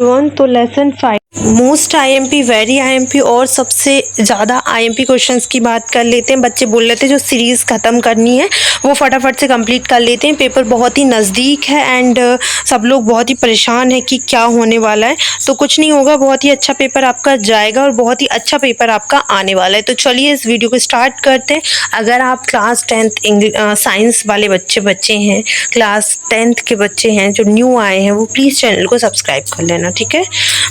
तो lesson 5 most IMP, very IMP और सबसे ज़्यादा आईएमपी क्वेश्चंस की बात कर लेते हैं। बच्चे बोल रहे थे जो सीरीज़ ख़त्म करनी है वो फटाफट से कंप्लीट कर लेते हैं, पेपर बहुत ही नज़दीक है एंड सब लोग बहुत ही परेशान है कि क्या होने वाला है। तो कुछ नहीं होगा, बहुत ही अच्छा पेपर आपका जाएगा और बहुत ही अच्छा पेपर आपका आने वाला है। तो चलिए इस वीडियो को स्टार्ट करते हैं। अगर आप क्लास 10th साइंस वाले बच्चे हैं, क्लास 10th के बच्चे हैं जो न्यू आए हैं, वो प्लीज़ चैनल को सब्सक्राइब कर लेना, ठीक है।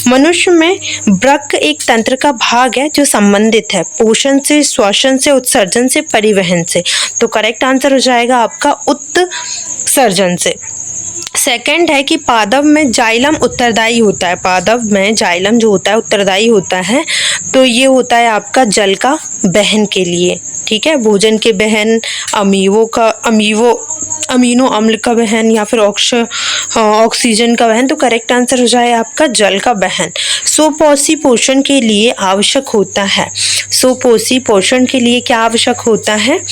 मनुष्य में वृक्क एक तंत्र का भाग है जो संबंधित है पोषण से, श्वसन से, उत्सर्जन से, परिवहन से। तो करेक्ट आंसर हो जाएगा आपका उत्सर्जन से। सेकंड है कि पादप में जाइलम उत्तरदायी होता है। पादप में जाइलम जो होता है उत्तरदायी होता है, तो ये होता है आपका जल का बहन के लिए, ठीक है। भोजन के बहन, अमीनो अम्ल का बहन या फिर ऑक्सीजन का बहन। तो करेक्ट आंसर हो जाए आपका जल का बहन। सुपोषी पोषण के लिए आवश्यक होता है। सुपोषी पोषण के लिए क्या आवश्यक होता है?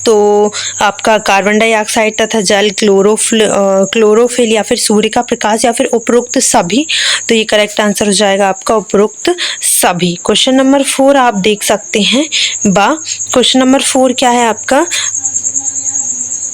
तो आपका कार्बन डाइऑक्साइड तथा जल, क्लोरोफिल या फिर सूर्य का प्रकाश या फिर उपरोक्त सभी। तो ये करेक्ट आंसर हो जाएगा आपका उपरोक्त सभी। क्वेश्चन नंबर 4 आप देख सकते हैं। क्वेश्चन नंबर 4 क्या है आपका?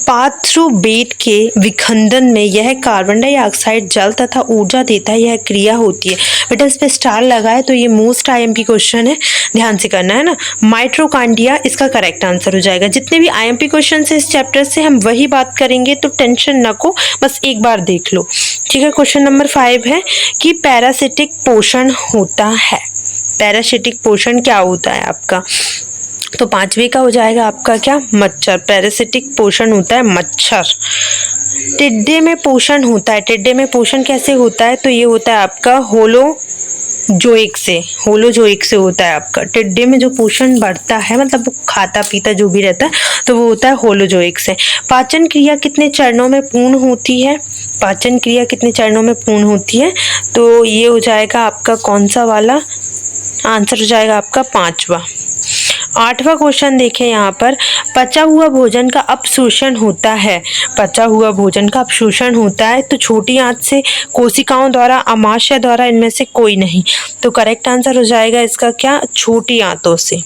पाथ्रोबेट के विखंडन में यह कार्बन डाइऑक्साइड, जल तथा ऊर्जा देता है, यह क्रिया होती है। बेटा इस पे स्टार लगा है तो ये मोस्ट आईएमपी क्वेश्चन है, ध्यान से करना है ना। माइटोकॉन्ड्रिया इसका करेक्ट आंसर हो जाएगा। जितने भी आईएमपी क्वेश्चन है इस चैप्टर से हम वही बात करेंगे, तो टेंशन न को, बस एक बार देख लो, ठीक है। क्वेश्चन नंबर 5 है कि पैरासिटिक पोषण होता है। पैरासिटिक पोषण क्या होता है आपका? तो 5वें का हो जाएगा आपका क्या? मच्छर। पैरासिटिक पोषण होता है मच्छर। टिड्डे में पोषण होता है। टिड्डे में पोषण कैसे होता है? तो ये होता है आपका होलोजोइक से होता है आपका। टिड्डे में जो पोषण बढ़ता है, मतलब वो खाता पीता जो भी रहता है, तो वो होता है होलोजोइक से। पाचन क्रिया कितने चरणों में पूर्ण होती है? पाचन क्रिया कितने चरणों में पूर्ण होती है? तो ये हो जाएगा आपका कौन सा वाला? आंसर हो जाएगा आपका 5वां। 8वां क्वेश्चन देखें यहाँ पर। पचा हुआ भोजन का अपशोषण होता है। पचा हुआ भोजन का अपशोषण होता है तो छोटी आंत से, कोशिकाओं द्वारा, आमाशय द्वारा, इनमें से कोई नहीं। तो करेक्ट आंसर हो जाएगा इसका क्या? छोटी आंतों से।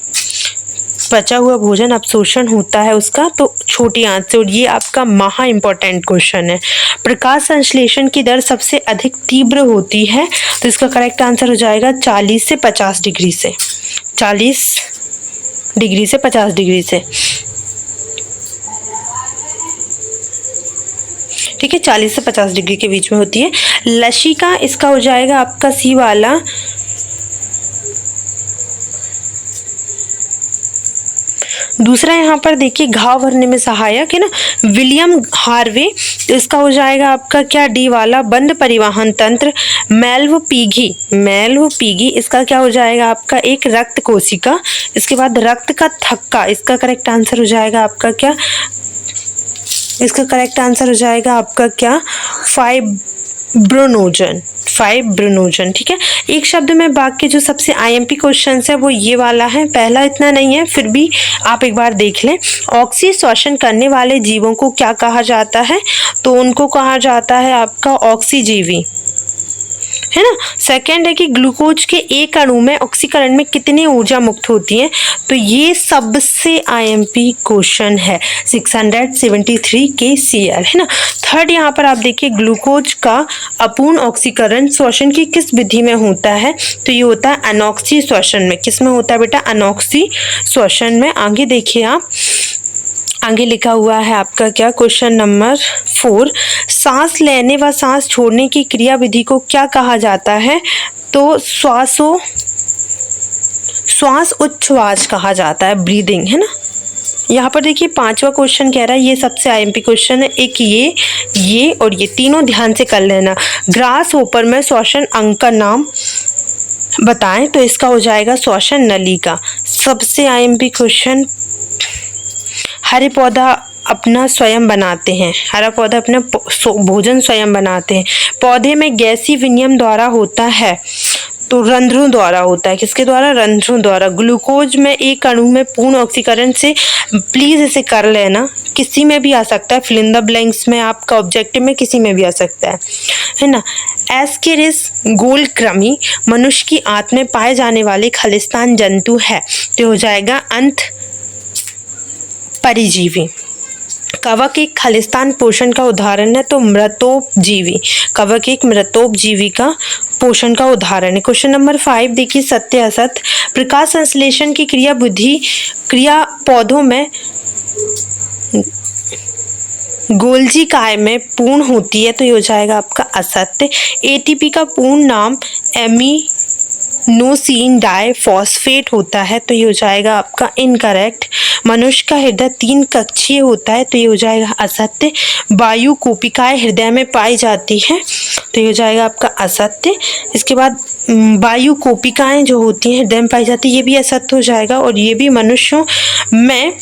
पचा हुआ भोजन अपशोषण होता है उसका तो छोटी आंत से। और ये आपका महा इम्पोर्टेंट क्वेश्चन है। प्रकाश संश्लेषण की दर सबसे अधिक तीव्र होती है, तो इसका करेक्ट आंसर हो जाएगा 40 से 50 डिग्री से। 40 डिग्री से 50 डिग्री से, ठीक है। 40 से 50 डिग्री के बीच में होती है। लसिका इसका हो जाएगा आपका सी वाला। दूसरा यहाँ पर देखिए घाव भरने में सहायक है ना, विलियम हार्वे। तो इसका हो जाएगा आपका क्या? डी वाला। बंद परिवहन तंत्र। मेल्व-पीगी इसका क्या हो जाएगा आपका? एक रक्त कोशिका। इसके बाद रक्त का थक्का, इसका करेक्ट आंसर हो जाएगा आपका क्या? इसका करेक्ट आंसर हो जाएगा आपका क्या? फाइब्रोनोजन, ठीक है। एक शब्द में वाक्य जो सबसे आईएमपी क्वेश्चन है वो ये वाला है। पहला इतना नहीं है, फिर भी आप एक बार देख लें। ऑक्सी श्वसन करने वाले जीवों को क्या कहा जाता है? तो उनको कहा जाता है आपका ऑक्सीजीवी, है ना। सेकंड है कि ग्लूकोज के एक अणु में ऑक्सीकरण में कितनी ऊर्जा मुक्त होती है? तो ये सबसे आईएमपी क्वेश्चन है, 673 kcal, है ना। थर्ड यहाँ पर आप देखिए ग्लूकोज का अपूर्ण ऑक्सीकरण श्वसन की किस विधि में होता है? तो ये होता है अनॉक्सी श्वसन में। किस में होता है बेटा? अनॉक्सी श्वसन में। आगे देखिए आप, आगे लिखा हुआ है आपका क्या? Question number 4। सांस लेने व सांस छोड़ने की क्रिया विधि को क्या कहा जाता है? तो श्वास उच्छ्वास कहा जाता है, ब्रीदिंग, है ना। यहाँ पर देखिए 5वां क्वेश्चन कह रहा है, ये सबसे आईएमपी क्वेश्चन है। एक ये और ये तीनों ध्यान से कर लेना। ग्रास होपर में श्वसन अंग का नाम बताएं। तो इसका हो जाएगा श्वसन नली का। सबसे आईएमपी क्वेश्चन। हरे पौधा अपना स्वयं बनाते हैं। हरा पौधा अपना भोजन स्वयं बनाते हैं। पौधे में गैसीय विनिमय द्वारा होता है। तो रंध्रों द्वारा होता है। किसके द्वारा? रंध्रों द्वारा। ग्लूकोज में एक अणु में पूर्ण ऑक्सीकरण से, प्लीज इसे कर लेना, किसी में भी आ सकता है, फिल इन द ब्लैंक्स में, आपका ऑब्जेक्टिव में किसी में भी आ सकता है ना। एस्केरिस गोलकृमि मनुष्य की आंत में पाए जाने वाले खलिस्तान जंतु है, तो हो जाएगा अंत परिजीवी। कवक एक खलिस्तान पोषण का उदाहरण है, तो मृतोपजीवी। कवक एक मृतोपजीवी का पोषण का उदाहरण है। क्वेश्चन नंबर 5 देखिए, सत्य असत्य। प्रकाश संश्लेषण की क्रिया पौधों में गोल्जी काय में पूर्ण होती है, तो ये हो जाएगा आपका असत्य। एटीपी का पूर्ण नाम एमिनोसिन डाइफॉस्फेट होता है, तो ये हो जाएगा आपका इनकरेक्ट। मनुष्य का हृदय 3 कक्षीय होता है, तो ये हो जाएगा असत्य। वायु कोशिकाएं हृदय में पाई जाती हैं, तो ये हो जाएगा आपका असत्य। इसके बाद वायु कोशिकाएं जो होती हैं हृदय में पाई जाती है, ये भी असत्य हो जाएगा। और ये भी मनुष्यों में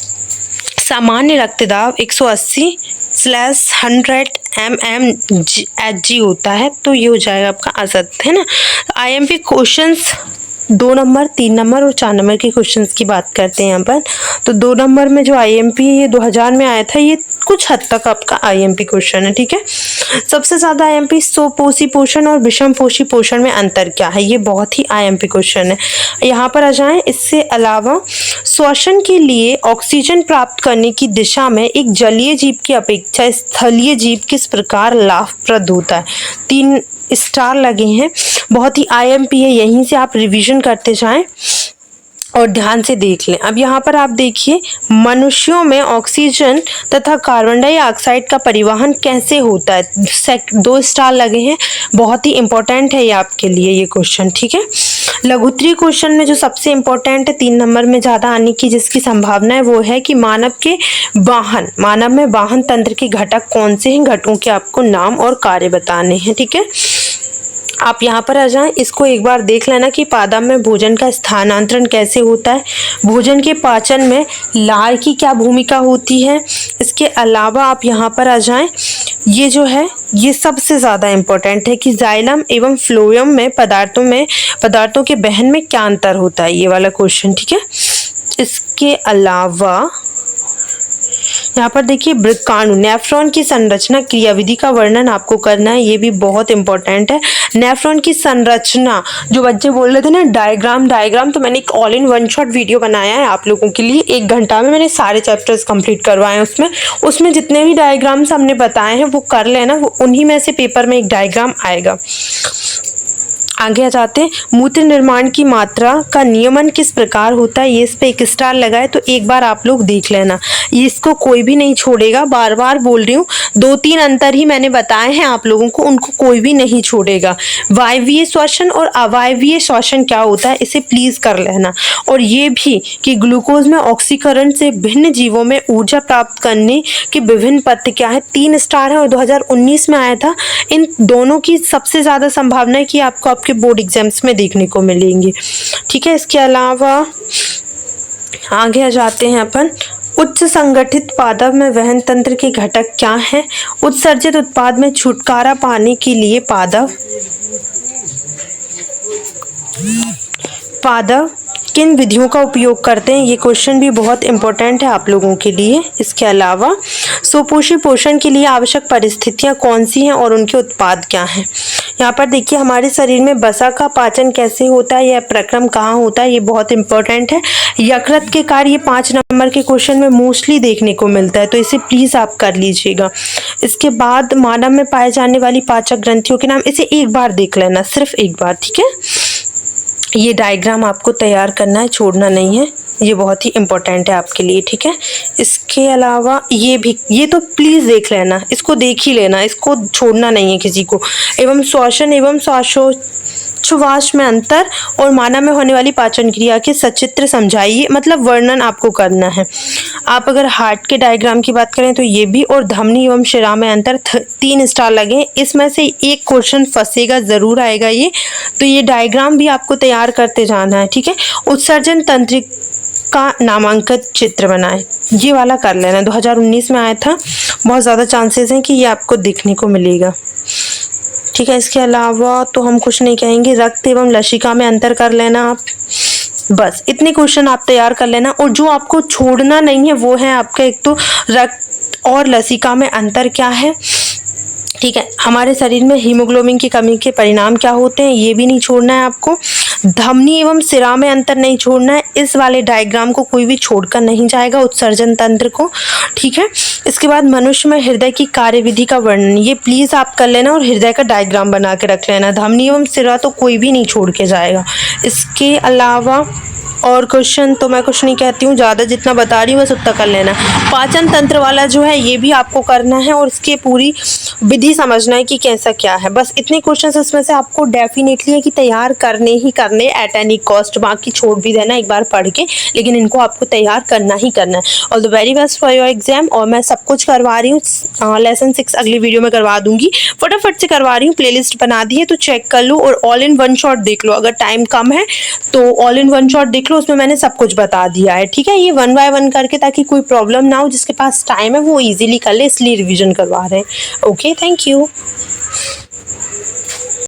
सामान्य रक्तदाब 180/100 mmHg होता है, तो ये हो जाएगा आपका असत्य, है ना। IMP क्वेश्चंस 2 नंबर, 3 नंबर और 4 नंबर के क्वेश्चंस की बात करते हैं यहाँ पर। तो 2 नंबर में जो IMP ये 2000 में आया था, ये कुछ हद तक आपका IMP क्वेश्चन है, ठीक है। सबसे ज़्यादा IMP स्वपोषी पोषण और विषम पोषी पोषण में अंतर क्या है, ये बहुत ही IMP क्वेश्चन है। यहाँ पर आ जाएं। इससे अलावा श्वसन के लिए ऑक्सीजन प्राप्त करने की दिशा में एक जलीय जीव की अपेक्षा स्थलीय जीव किस प्रकार लाभप्रद होता है। 3 स्टार लगे हैं, बहुत ही IMP है, यहीं से आप रिवीजन करते जाएं और ध्यान से देख लें। अब यहाँ पर आप देखिए, मनुष्यों में ऑक्सीजन तथा कार्बन डाइऑक्साइड का परिवहन कैसे होता है। 2 स्टार लगे हैं, बहुत ही इंपॉर्टेंट है ये आपके लिए ये क्वेश्चन, ठीक है। लघुत्तरीय क्वेश्चन में जो सबसे इंपॉर्टेंट है 3 नंबर में ज़्यादा आने की जिसकी संभावना है, वो है कि मानव में वाहन तंत्र के घटक कौन से हैं। घटकों के आपको नाम और कार्य बताने हैं, ठीक है। आप यहाँ पर आ जाएं, इसको एक बार देख लेना कि पादप में भोजन का स्थानांतरण कैसे होता है, भोजन के पाचन में लार की क्या भूमिका होती है। इसके अलावा आप यहाँ पर आ जाएं, ये जो है ये सबसे ज़्यादा इम्पोर्टेंट है कि जाइलम एवं फ्लोएम में पदार्थों के बहन में क्या अंतर होता है, ये वाला क्वेश्चन, ठीक है। इसके अलावा यहाँ पर देखिए, वृक्काणु नेफ्रॉन की संरचना क्रियाविधि का वर्णन आपको करना है, ये भी बहुत इंपॉर्टेंट है। नेफ्रॉन की संरचना, जो बच्चे बोल रहे थे ना डायग्राम, तो मैंने एक all in one shot video बनाया है आप लोगों के लिए। 1 घंटा में मैंने सारे चैप्टर्स कंप्लीट करवाए हैं। उसमें जितने भी डायग्राम्स हमने बताए हैं वो कर लेना, वो उन्हीं में से पेपर में एक डायग्राम आएगा। आगे आ जाते हैं। मूत्र निर्माण की मात्रा का नियमन किस प्रकार होता है, ये इस पे 1 स्टार लगाए, तो एक बार आप लोग देख लेना, इसको कोई भी नहीं छोड़ेगा। बार बार बोल रही हूँ, 2-3 अंतर ही मैंने बताए हैं आप लोगों को, उनको कोई भी नहीं छोड़ेगा। वायवीय श्वसन और अवायवीय श्वसन क्या होता है, इसे प्लीज कर लेना। और ये भी कि ग्लूकोज में ऑक्सीकरण से भिन्न जीवों में ऊर्जा प्राप्त करने के विभिन्न पथ क्या है। 3 स्टार है और 2019 में आया था। इन दोनों की सबसे ज्यादा संभावना है कि आपको आपके बोर्ड एग्जाम्स में देखने को मिलेंगे, ठीक है। इसके अलावा आगे आ जाते हैं अपन। उच्च संगठित पादप में वहन तंत्र के घटक क्या हैं। उत्सर्जित उत्पाद में छुटकारा पाने के लिए पादप किन विधियों का उपयोग करते हैं, ये क्वेश्चन भी बहुत इंपॉर्टेंट है आप लोगों के लिए। इसके अलावा सुपोषी पोषण के लिए आवश्यक परिस्थितियां कौन सी हैं और उनके उत्पाद क्या हैं। यहाँ पर देखिए, हमारे शरीर में वसा का पाचन कैसे होता है, यह प्रक्रम कहाँ होता है, ये बहुत इंपॉर्टेंट है। यकृत के कार्य, ये 5 नंबर के क्वेश्चन में मोस्टली देखने को मिलता है, तो इसे प्लीज आप कर लीजिएगा। इसके बाद मानव में पाए जाने वाली पाचक ग्रंथियों के नाम, इसे एक बार देख लेना, सिर्फ एक बार, ठीक है। ये डायग्राम आपको तैयार करना है, छोड़ना नहीं है, ये बहुत ही इम्पोर्टेंट है आपके लिए, ठीक है। इसके अलावा ये तो प्लीज़ देख लेना, इसको देख ही लेना, इसको छोड़ना नहीं है किसी को। एवं श्वसन एवं श्वासोच्छ्वास में अंतर और मानव में होने वाली पाचन क्रिया के सचित्र समझाइए, मतलब वर्णन आपको करना है। आप अगर हार्ट के डायग्राम की बात करें तो ये भी, और धमनी एवं शिरा में अंतर, 3 स्टार लगे। इसमें से एक क्वेश्चन फंसेगा, ज़रूर आएगा ये, तो ये डायग्राम भी आपको तैयार करते जाना है, ठीक है। उत्सर्जन तंत्र का नामांकित चित्र बनाए, ये वाला कर लेना, 2019 में आया था। बहुत ज़्यादा चांसेस हैं कि ये आपको दिखने को मिलेगा। इसके अलावा आगे आ जाते हैं। 2 नंबर में जो क्वेश्चन है, 2 नंबर में जो क्वेश्चन है वो है कि मनुष्य में 2 प्रकार के ठीक है। इसके अलावा तो हम कुछ नहीं कहेंगे। रक्त एवं लसिका में अंतर कर लेना आप। बस इतने क्वेश्चन आप तैयार कर लेना। और जो आपको छोड़ना नहीं है वो है आपका, एक तो रक्त और लसिका में अंतर क्या है, ठीक है। हमारे शरीर में हीमोग्लोबिन की कमी के परिणाम क्या होते हैं, ये भी नहीं छोड़ना है आपको। धमनी एवं सिरा में अंतर नहीं छोड़ना है। इस वाले डायग्राम को कोई भी छोड़कर नहीं जाएगा, उत्सर्जन तंत्र को, ठीक है। इसके बाद मनुष्य में हृदय की कार्यविधि का वर्णन, ये प्लीज आप कर लेना और हृदय का डायग्राम बना के रख लेना। धमनी एवं सिरा तो कोई भी नहीं छोड़ के जाएगा। इसके अलावा और क्वेश्चन तो मैं कुछ नहीं कहती हूँ, ज़्यादा जितना बता रही हूँ बस उतना कर लेना। पाचन तंत्र वाला जो है ये भी आपको करना है और इसकी पूरी विधि समझना है कि कैसा क्या है। बस इतने क्वेश्चंस इसमें से आपको डेफिनेटली है कि तैयार करने ही करने एट एनी कॉस्ट। बाकी छोड़ भी देना एक बार पढ़ के, लेकिन इनको आपको तैयार करना ही करना है। All the very best for your exam. और मैं सब कुछ करवा रही हूँ, लेसन 6 अगली वीडियो में करवा दूंगी, फटाफट से करवा रही हूँ। प्लेलिस्ट बना दी है तो चेक कर लो और ऑल इन वन शॉट देख लो। अगर टाइम कम है तो ऑल इन वन शॉट देख लो, उसमें मैंने सब कुछ बता दिया है, ठीक है। ये 1 बाय 1 करके, ताकि कोई प्रॉब्लम ना हो, जिसके पास टाइम है वो इजीली कर ले, इसलिए रिवीजन करवा रहे हैं। Okay, thank you.